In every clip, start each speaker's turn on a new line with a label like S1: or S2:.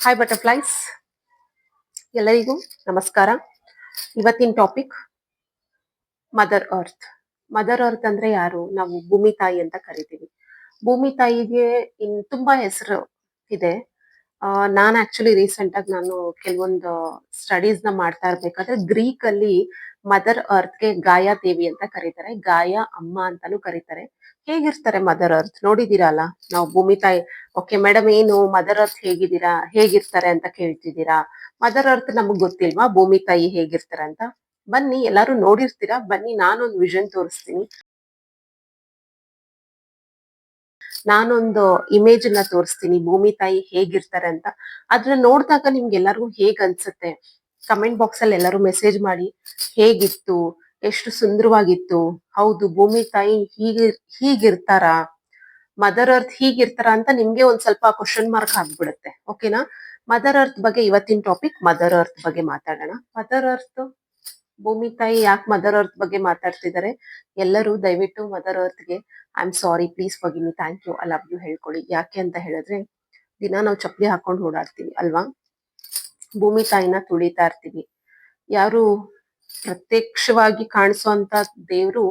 S1: Hi butterflies, ಎಲ್ಲರಿಗೂ ನಮಸ್ಕಾರ. ಇವತ್ತಿನ topic mother earth. Mother earth ಅಂದ್ರೆ ಯಾರು? ನಾವು ಭೂಮಿ ತಾಯಿ ಅಂತ ಕರಿತೀವಿ. ಭೂಮಿ ತಾಯಿಗೆ ತುಂಬಾ ಹೆಸರು ಇದೆ. ನಾನು ಆಕ್ಚುಲಿ ರೀಸೆಂಟ್ ಆಗಿ ನಾನು ಕೆಲವೊಂದು ಸ್ಟಡೀಸ್ ನ ಮಾಡ್ತಾ ಇರ್ಬೇಕಾದ್ರೆ ಗ್ರೀಕ್ ಅಲ್ಲಿ ಮದರ್ ಅರ್ತ್ ಗೆ ಗಾಯಾ ದೇವಿ ಅಂತ ಕರೀತಾರೆ, ಗಾಯಾ ಅಮ್ಮ ಅಂತಾನು ಕರೀತಾರೆ. ಹೇಗಿರ್ತಾರೆ ಮದರ್ ಅರ್ತ್ ನೋಡಿದೀರಲ್ಲ? ನಾವು ಭೂಮಿ ತಾಯಿ, ಓಕೆ ಮೇಡಮ್, ಏನು ಮದರ್ ಅರ್ತ್ ಹೇಗಿದ್ದೀರಾ, ಹೇಗಿರ್ತಾರೆ ಅಂತ ಕೇಳ್ತಿದ್ದೀರಾ? ಮದರ್ ಅರ್ತ್ ನಮಗ್ ಗೊತ್ತಿಲ್ವಾ ಭೂಮಿ ತಾಯಿ ಹೇಗಿರ್ತಾರೆ ಅಂತ? ಬನ್ನಿ, ಎಲ್ಲಾರು ನೋಡಿರ್ತೀರಾ, ಬನ್ನಿ ನಾನೊಂದು ವಿಷನ್ ತೋರಿಸ್ತೀನಿ. ನಾನೊಂದು ಇಮೇಜ್ ನ ತೋರಿಸ್ತೀನಿ ಭೂಮಿ ತಾಯಿ ಹೇಗಿರ್ತಾರೆ ಅಂತ. ಅದನ್ನ ನೋಡಿದಾಗ ನಿಮ್ಗೆ ಎಲ್ಲರಿಗೂ ಹೇಗ್ ಅನ್ಸುತ್ತೆ? ಕಮೆಂಟ್ ಬಾಕ್ಸ್ ಅಲ್ಲಿ ಎಲ್ಲರೂ ಮೆಸೇಜ್ ಮಾಡಿ. ಹೇಗಿತ್ತು, ಎಷ್ಟು ಸುಂದರವಾಗಿತ್ತು, ಹೌದು ಭೂಮಿ ತಾಯಿ ಹೀಗಿರ್ತಾರಾ, ಮದರ್ ಅರ್ತ್ ಹೀಗಿರ್ತಾರ ಅಂತ ನಿಮ್ಗೆ ಒಂದ್ ಸ್ವಲ್ಪ ಕ್ವಶನ್ ಮಾರ್ಕ್ ಆಗ್ಬಿಡುತ್ತೆ. ಓಕೆನಾ? ಮದರ್ ಅರ್ತ್ ಬಗ್ಗೆ ಇವತ್ತಿನ ಟಾಪಿಕ್ ಮದರ್ ಅರ್ತ್ ಬಗ್ಗೆ ಮಾತಾಡೋಣ. ಮದರ್ ಅರ್ತ್, ಭೂಮಿ ತಾಯಿ ಯಾಕೆ ಮದರ್ ಅರ್ತ್ ಬಗ್ಗೆ ಮಾತಾಡ್ತಿದ್ದಾರೆ? ಎಲ್ಲರೂ ದಯವಿಟ್ಟು ಮದರ್ ಅರ್ತ್ಗೆ I am sorry, please forgive me, thank you, I love you ಹೇಳ್ಕೊಳ್ಳಿ. ಯಾಕೆ ಅಂತ ಹೇಳಿದ್ರೆ, ದಿನ ನಾವು ಚಪ್ಪಲಿ ಹಾಕೊಂಡು ಓಡಾಡ್ತೀವಿ ಅಲ್ವಾ? ಭೂಮಿ ತಾಯಿನ ತುಳಿತಾ ಇರ್ತೀವಿ. ಯಾರು ಪ್ರತ್ಯಕ್ಷವಾಗಿ ಕಾಣಿಸುವಂತ ದೇವ್ರು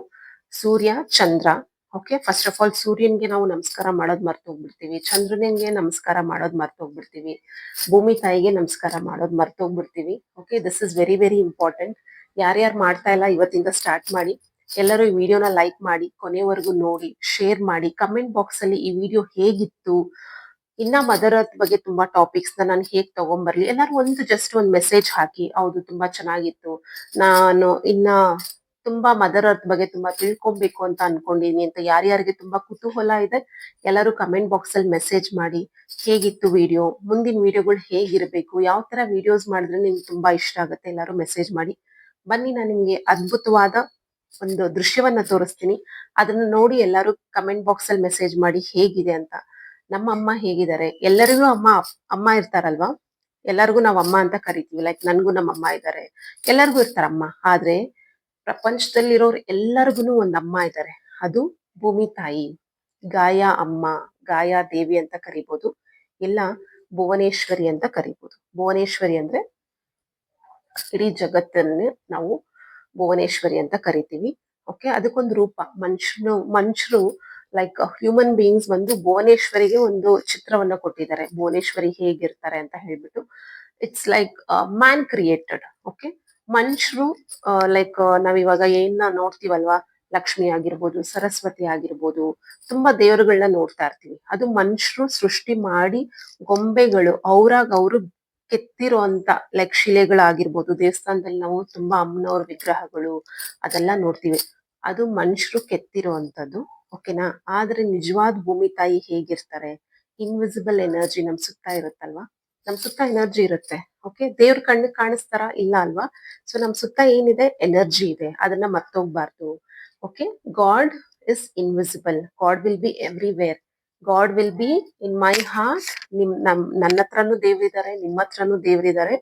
S1: ಸೂರ್ಯ, ಚಂದ್ರ. ಓಕೆ, ಫಸ್ಟ್ ಆಫ್ ಆಲ್ ಸೂರ್ಯನ್ಗೆ ನಾವು ನಮಸ್ಕಾರ ಮಾಡೋದ್ ಮರ್ತು ಹೋಗ್ಬಿಡ್ತೀವಿ, ಚಂದ್ರನಿಗೆ ನಮಸ್ಕಾರ ಮಾಡೋದ್ ಮರ್ತು ಹೋಗ್ಬಿಡ್ತೀವಿ, ಭೂಮಿ ತಾಯಿಗೆ ನಮಸ್ಕಾರ ಮಾಡೋದ್ ಮರ್ತು ಹೋಗ್ಬಿಡ್ತೀವಿ. Okay, this is very very important. ಯಾರ್ಯಾರು ಮಾಡ್ತಾ ಇಲ್ಲ ಇವತ್ತಿಂದ ಸ್ಟಾರ್ಟ್ ಮಾಡಿ. ಎಲ್ಲರೂ ಈ ವಿಡಿಯೋನ ಲೈಕ್ ಮಾಡಿ, ಕೊನೆವರೆಗೂ ನೋಡಿ, ಶೇರ್ ಮಾಡಿ. ಕಮೆಂಟ್ ಬಾಕ್ಸ್ ಅಲ್ಲಿ ಈ ವಿಡಿಯೋ ಹೇಗಿತ್ತು, ಇನ್ನ ಮದರ್ ಅರ್ತ್ ಬಗ್ಗೆ ತುಂಬಾ ಟಾಪಿಕ್ಸ್ ನ ನಾನು ಹೇಗ್ ತಗೊಂಡ್ಬರ್ಲಿ, ಎಲ್ಲರೂ ಒಂದು ಜಸ್ಟ್ ಒಂದು ಮೆಸೇಜ್ ಹಾಕಿ, ಹೌದು ತುಂಬಾ ಚೆನ್ನಾಗಿತ್ತು, ನಾನು ಇನ್ನ ತುಂಬಾ ಮದರ್ ಅರ್ತ್ ಬಗ್ಗೆ ತುಂಬಾ ತಿಳ್ಕೊಬೇಕು ಅಂತ ಅನ್ಕೊಂಡಿದೀನಿ ಅಂತ ಯಾರ್ಯಾರಿಗೆ ತುಂಬಾ ಕುತೂಹಲ ಇದೆ, ಎಲ್ಲರೂ ಕಮೆಂಟ್ ಬಾಕ್ಸ್ ಅಲ್ಲಿ ಮೆಸೇಜ್ ಮಾಡಿ. ಹೇಗಿತ್ತು ವಿಡಿಯೋ, ಮುಂದಿನ ವಿಡಿಯೋಗಳು ಹೇಗಿರ್ಬೇಕು, ಯಾವ ತರ ವಿಡಿಯೋಸ್ ಮಾಡಿದ್ರೆ ನಿಮ್ಗೆ ತುಂಬಾ ಇಷ್ಟ ಆಗುತ್ತೆ, ಎಲ್ಲರೂ ಮೆಸೇಜ್ ಮಾಡಿ. ಬನ್ನಿ, ನಾನು ನಿಮ್ಗೆ ಅದ್ಭುತವಾದ ಒಂದು ದೃಶ್ಯವನ್ನ ತೋರಿಸ್ತೀನಿ. ಅದನ್ನ ನೋಡಿ ಎಲ್ಲರೂ ಕಮೆಂಟ್ ಬಾಕ್ಸ್ ಅಲ್ಲಿ ಮೆಸೇಜ್ ಮಾಡಿ ಹೇಗಿದೆ ಅಂತ. ನಮ್ಮ ಅಮ್ಮ ಹೇಗಿದ್ದಾರೆ? ಎಲ್ಲರಿಗೂ ಅಮ್ಮ ಅಮ್ಮ ಇರ್ತಾರಲ್ವಾ? ಎಲ್ಲರಿಗೂ ನಾವ್ ಅಮ್ಮ ಅಂತ ಕರಿತೀವಿ. ಲೈಕ್ ನನ್ಗೂ ನಮ್ಮ ಅಮ್ಮ ಇದ್ದಾರೆ, ಎಲ್ಲರಿಗೂ ಇರ್ತಾರಮ್ಮ. ಆದ್ರೆ ಪ್ರಪಂಚದಲ್ಲಿರೋರು ಎಲ್ಲರಿಗೂ ಒಂದ್ ಅಮ್ಮ ಇದ್ದಾರೆ, ಅದು ಭೂಮಿ ತಾಯಿ. ಗಾಯಾ ಅಮ್ಮ, ಗಾಯಾ ದೇವಿ ಅಂತ ಕರಿಬಹುದು, ಇಲ್ಲ ಭುವನೇಶ್ವರಿ ಅಂತ ಕರಿಬಹುದು. ಭುವನೇಶ್ವರಿ ಅಂದ್ರೆ ಇಡೀ ಜಗತ್ತನ್ನೇ ನಾವು ಭುವನೇಶ್ವರಿ ಅಂತ ಕರಿತೀವಿ. ಓಕೆ, ಅದಕ್ಕೊಂದು ರೂಪ. ಮನುಷ್ಯರು ಲೈಕ್ ಹ್ಯೂಮನ್ ಬೀಯಿಂಗ್ಸ್ ಬಂದು ಭುವನೇಶ್ವರಿಗೆ ಒಂದು ಚಿತ್ರವನ್ನ ಕೊಟ್ಟಿದ್ದಾರೆ, ಭುವನೇಶ್ವರಿ ಹೇಗಿರ್ತಾರೆ ಅಂತ ಹೇಳ್ಬಿಟ್ಟು. It's like man created. Okay, ಮನುಷ್ಯರು ಲೈಕ್ ನಾವಿವಾಗ ಏನ ನೋಡ್ತೀವಲ್ವಾ, ಲಕ್ಷ್ಮಿ ಆಗಿರ್ಬೋದು, ಸರಸ್ವತಿ ಆಗಿರ್ಬೋದು, ತುಂಬಾ ದೇವರುಗಳನ್ನ ನೋಡ್ತಾ ಇರ್ತೀವಿ. ಅದು ಮನುಷ್ಯರು ಸೃಷ್ಟಿ ಮಾಡಿ ಗೊಂಬೆಗಳು ಅವ್ರಾಗ ಅವರು ಕೆತ್ತಿರೋ ಅಂತ ಲೈಕ್ ಶಿಲೆಗಳಾಗಿರ್ಬೋದು. ದೇವಸ್ಥಾನದಲ್ಲಿ ನಾವು ತುಂಬಾ ಅಮ್ಮನವ್ರ ವಿಗ್ರಹಗಳು ಅದೆಲ್ಲ ನೋಡ್ತೀವಿ, ಅದು ಮನುಷ್ಯರು ಕೆತ್ತಿರೋ ಅಂತದ್ದು. ಓಕೆನಾ? ಆದ್ರೆ ನಿಜವಾದ ಭೂಮಿ ತಾಯಿ ಹೇಗಿರ್ತಾರೆ? ಇನ್ವಿಸಿಬಲ್ ಎನರ್ಜಿ ನಮ್ ಸುತ್ತ ಇರುತ್ತಲ್ವಾ, ನಮ್ ಸುತ್ತ ಎನರ್ಜಿ ಇರುತ್ತೆ. ಓಕೆ, ದೇವ್ರ ಕಣ್ಣಿಗೆ ಕಾಣಿಸ್ತಾರ? ಇಲ್ಲ ಅಲ್ವಾ? ಸೊ ನಮ್ ಸುತ್ತ ಏನಿದೆ, ಎನರ್ಜಿ ಇದೆ, ಅದನ್ನ ಮರ್ತೋಗ್ಬಾರ್ದು. Okay, God is invisible, God will be everywhere, God will be in my heart. ನನ್ನ ಹತ್ರನೂ ದೇವ್ರಿದ್ದಾರೆ, ನಿಮ್ಮ ಹತ್ರನೂ ದೇವ್ರಿದ್ದಾರೆ.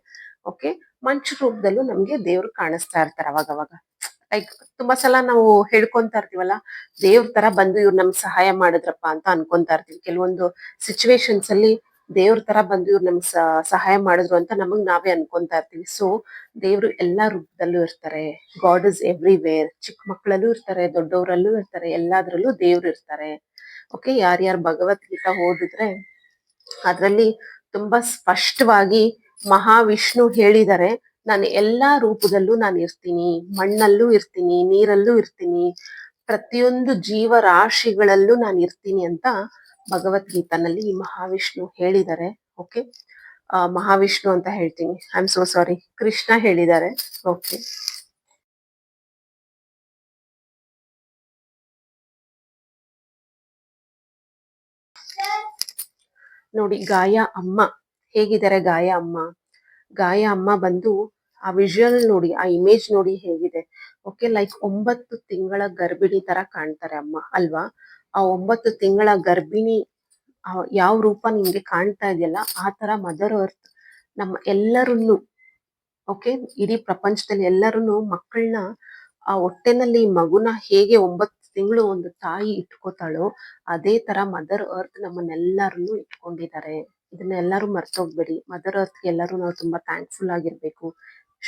S1: ಓಕೆ, ಮನುಷ್ಯ ರೂಪದಲ್ಲೂ ನಮ್ಗೆ ದೇವ್ರು ಕಾಣಿಸ್ತಾ ಇರ್ತಾರೆ ಅವಾಗವಾಗ. ಲೈಕ್ ತುಂಬಾ ಸಲ ನಾವು ಹೇಳ್ಕೊಂತಾ ಇರ್ತೀವಲ್ಲ, ದೇವ್ರ ತರ ಬಂದು ಇವ್ರು ನಮ್ಗೆ ಸಹಾಯ ಮಾಡಿದ್ರಪ್ಪ ಅಂತ ಅನ್ಕೊಂತಾ ಇರ್ತೀವಿ. ಕೆಲವೊಂದು ಸಿಚುವೇಶನ್ಸ್ ಅಲ್ಲಿ ದೇವ್ರ ತರ ಬಂದು ಇವ್ರು ನಮ್ಗೆ ಸಹಾಯ ಮಾಡಿದ್ರು ಅಂತ ನಮಗ್ ನಾವೇ ಅನ್ಕೊಂತಾ ಇರ್ತೀವಿ. ಸೊ ದೇವ್ರು ಎಲ್ಲಾ ರೂಪದಲ್ಲೂ ಇರ್ತಾರೆ, ಗಾಡ್ ಇಸ್ ಎವ್ರಿವೇರ್. ಚಿಕ್ಕ ಮಕ್ಕಳಲ್ಲೂ ಇರ್ತಾರೆ, ದೊಡ್ಡವರಲ್ಲೂ ಇರ್ತಾರೆ, ಎಲ್ಲಾದ್ರಲ್ಲೂ ದೇವ್ರು ಇರ್ತಾರೆ. ಓಕೆ, ಯಾರ್ಯಾರು ಭಗವದ್ಗೀತಾ ಓದಿದ್ರೆ ಅದ್ರಲ್ಲಿ ತುಂಬಾ ಸ್ಪಷ್ಟವಾಗಿ ಮಹಾವಿಷ್ಣು ಹೇಳಿದ್ದಾರೆ, ನಾನು ಎಲ್ಲಾ ರೂಪದಲ್ಲೂ ನಾನು ಇರ್ತೀನಿ, ಮಣ್ಣಲ್ಲೂ ಇರ್ತೀನಿ, ನೀರಲ್ಲೂ ಇರ್ತೀನಿ, ಪ್ರತಿಯೊಂದು ಜೀವರಾಶಿಗಳಲ್ಲೂ ನಾನು ಇರ್ತೀನಿ ಅಂತ ಭಗವದ್ಗೀತಾನಲ್ಲಿ ಈ ಮಹಾವಿಷ್ಣು ಹೇಳಿದ್ದಾರೆ. ಓಕೆ, ಮಹಾವಿಷ್ಣು ಅಂತ ಹೇಳ್ತೀನಿ, I am so sorry, Krishna ಹೇಳಿದ್ದಾರೆ. ಓಕೆ, ನೋಡಿ ಗಾಯಾ ಅಮ್ಮ ಹೇಗಿದ್ದಾರೆ. ಗಾಯಾ ಅಮ್ಮ, ಗಾಯಾ ಅಮ್ಮ ಬಂದು ಆ ವಿಜುವಲ್ ನೋಡಿ, ಆ ಇಮೇಜ್ ನೋಡಿ ಹೇಗಿದೆ. ಓಕೆ, ಲೈಕ್ 9 ತಿಂಗಳ ಗರ್ಭಿಣಿ ತರ ಕಾಣ್ತಾರೆ ಅಮ್ಮ ಅಲ್ವಾ? ಆ 9 ತಿಂಗಳ ಗರ್ಭಿಣಿ ಯಾವ ರೂಪ ನಿಮ್ಗೆ ಕಾಣ್ತಾ ಇದೆಯಲ್ಲ, ಆ ತರ ಮದರ್ ಅರ್ತ್ ನಮ್ಮ ಎಲ್ಲರನ್ನು, ಓಕೆ, ಇಡೀ ಪ್ರಪಂಚದಲ್ಲಿ ಎಲ್ಲರನ್ನು ಮಕ್ಕಳನ್ನ ಆ ಹೊಟ್ಟೆನಲ್ಲಿ ಮಗುನ ಹೇಗೆ 9 ತಿಂಗಳು ಒಂದು ತಾಯಿ ಇಟ್ಕೋತಾಳೋ, ಅದೇ ತರ ಮದರ್ ಅರ್ತ್ ನಮ್ಮನ್ನೆಲ್ಲರನ್ನು ಇಟ್ಕೊಂಡಿದ್ದಾರೆ. ಇದನ್ನ ಎಲ್ಲರೂ ಮರ್ತೋಗ್ಬೇಡಿ. ಮದರ್ ಅರ್ತ್ಗೆ ಎಲ್ಲರೂ ನಾವು ತುಂಬಾ ಥ್ಯಾಂಕ್ಫುಲ್ ಆಗಿರ್ಬೇಕು.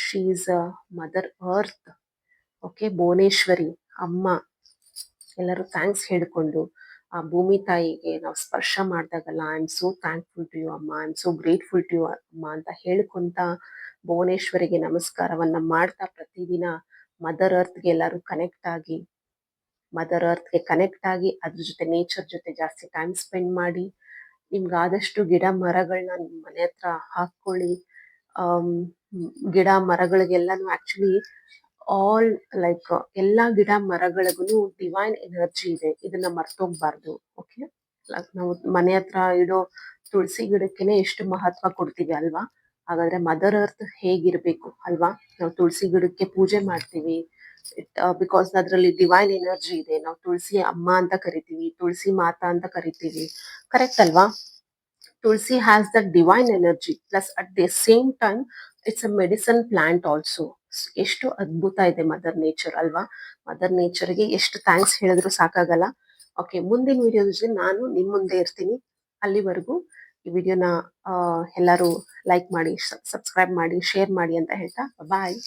S1: She is mother earth. Okay, Bhuvaneshwari ಅಮ್ಮ. ಎಲ್ಲರೂ ಥ್ಯಾಂಕ್ಸ್ ಹೇಳ್ಕೊಂಡು ಆ ಭೂಮಿ ತಾಯಿಗೆ ನಾವು ಸ್ಪರ್ಶ ಮಾಡಿದಾಗಲ್ಲ, I am so thankful to you ಅಮ್ಮ, I am so grateful to you ಅಮ್ಮ ಅಂತ ಹೇಳ್ಕೊಂತ ಭುವನೇಶ್ವರಿಗೆ ನಮಸ್ಕಾರವನ್ನ ಮಾಡ್ತಾ ಪ್ರತಿದಿನ ಮದರ್ ಅರ್ತ್ಗೆ ಎಲ್ಲರೂ ಕನೆಕ್ಟ್ ಆಗಿ ಅದ್ರ ಜೊತೆ ನೇಚರ್ ಜೊತೆ ಜಾಸ್ತಿ ಟೈಮ್ ಸ್ಪೆಂಡ್ ಮಾಡಿ. ನಿಮ್ಗೆ ಆದಷ್ಟು ಗಿಡ ಮರಗಳನ್ನ ನಿಮ್ಮ ಮನೆ ಹತ್ರ ಹಾಕೊಳ್ಳಿ. ಆಮ್, ಗಿಡ ಮರಗಳಿಗೆಲ್ಲಾನು ಆಕ್ಚುಲಿ ಆಲ್ ಲೈಕ್ ಎಲ್ಲಾ ಗಿಡ ಮರಗಳಿಗೂ ಡಿವೈನ್ ಎನರ್ಜಿ ಇದೆ, ಇದನ್ನ ಮರ್ತೋಗ್ಬಾರ್ದು. ಓಕೆ, ನಾವು ಮನೆ ಹತ್ರ ಇಡೋ ತುಳಸಿ ಗಿಡಕ್ಕೆನೆ ಎಷ್ಟು ಮಹತ್ವ ಕೊಡ್ತೀವಿ ಅಲ್ವಾ? ಹಾಗಾದ್ರೆ ಮದರ್ ಅರ್ತ್ ಹೇಗಿರ್ಬೇಕು ಅಲ್ವಾ? ನಾವು ತುಳಸಿ ಗಿಡಕ್ಕೆ ಪೂಜೆ ಮಾಡ್ತೀವಿ ಬಿಕಾಸ್ ಅದ್ರಲ್ಲಿ ಡಿವೈನ್ ಎನರ್ಜಿ ಇದೆ. ನಾವು ತುಳಸಿ ಅಮ್ಮ ಅಂತ ಕರಿತೀವಿ, ತುಳಸಿ ಮಾತಾ ಅಂತ ಕರಿತೀವಿ, ಕರೆಕ್ಟ್ ಅಲ್ವಾ? Tulsi has the divine energy plus at the same time it's a medicine plant also. ಎಷ್ಟು ಅದ್ಭುತ ಇದೆ ಮದರ್ ನೇಚರ್ ಅಲ್ವಾ? ಮದರ್ ನೇಚರ್ಗೆ ಎಷ್ಟು ಥ್ಯಾಂಕ್ಸ್ ಹೇಳಿದ್ರು ಸಾಕಾಗಲ್ಲ. ಓಕೆ, ಮುಂದಿನ ವಿಡಿಯೋದಲ್ಲಿ ನಾನು ನಿಮ್ ಮುಂದೆ ಇರ್ತೀನಿ. ಅಲ್ಲಿವರೆಗೂ ಈ ವಿಡಿಯೋನ ಎಲ್ಲರೂ ಲೈಕ್ ಮಾಡಿ, ಸಬ್ಸ್ಕ್ರೈಬ್ ಮಾಡಿ, ಶೇರ್ ಮಾಡಿ ಅಂತ ಹೇಳ್ತಾ ಬಾಯ್.